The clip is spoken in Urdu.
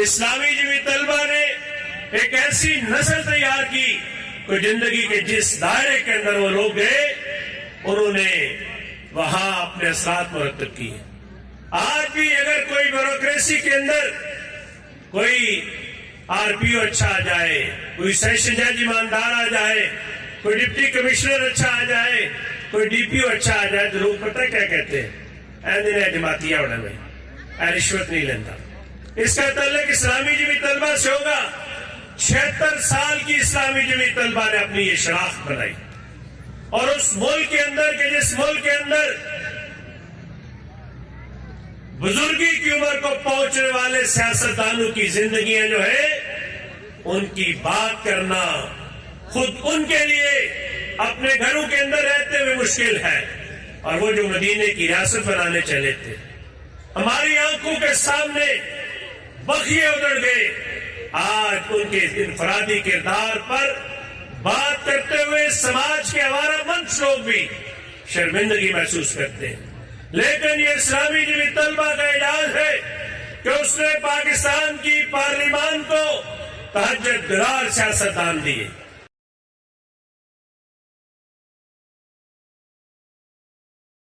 اسلامی جمی طلبہ نے ایک ایسی نسل تیار کی کہ زندگی کے جس دائرے کے اندر وہ لوگ گئے انہوں نے وہاں اپنے اثرات مرتب کیے. آج بھی اگر کوئی بیوروکریسی کے اندر کوئی آر پی او اچھا آ جائے, کوئی سیشن جج ایماندار آ جائے, کوئی ڈپٹی کمشنر اچھا آ جائے, کوئی ڈی پی او اچھا آ جائے تو لوگ پتہ کیا کہتے ہیں, اے جماعتیہ وڑا میں اے رشوت نہیں لیتا. اس کا تعلق اسلامی جمی طلبہ سے ہوگا. 76 سال کی اسلامی جمی طلبہ نے اپنی یہ شناخت بنائی, اور اس ملک کے اندر کہ جس ملک کے اندر بزرگی کی عمر کو پہنچنے والے سیاستدانوں کی زندگیاں جو ہے ان کی بات کرنا خود ان کے لیے اپنے گھروں کے اندر رہتے ہوئے مشکل ہے. اور وہ جو مدینے کی ریاست بنانے چلے تھے, ہماری آنکھوں کے سامنے بخیے اجڑ گئے. آج ان کے انفرادی کردار پر بات کرتے ہوئے سماج کے آوارہ منش لوگ بھی شرمندگی محسوس کرتے ہیں. لیکن یہ اسلامی جمی طلبہ کا اعزاز ہے کہ اس نے پاکستان کی پارلیمان کو تہجد گزار سیاستدان دیے.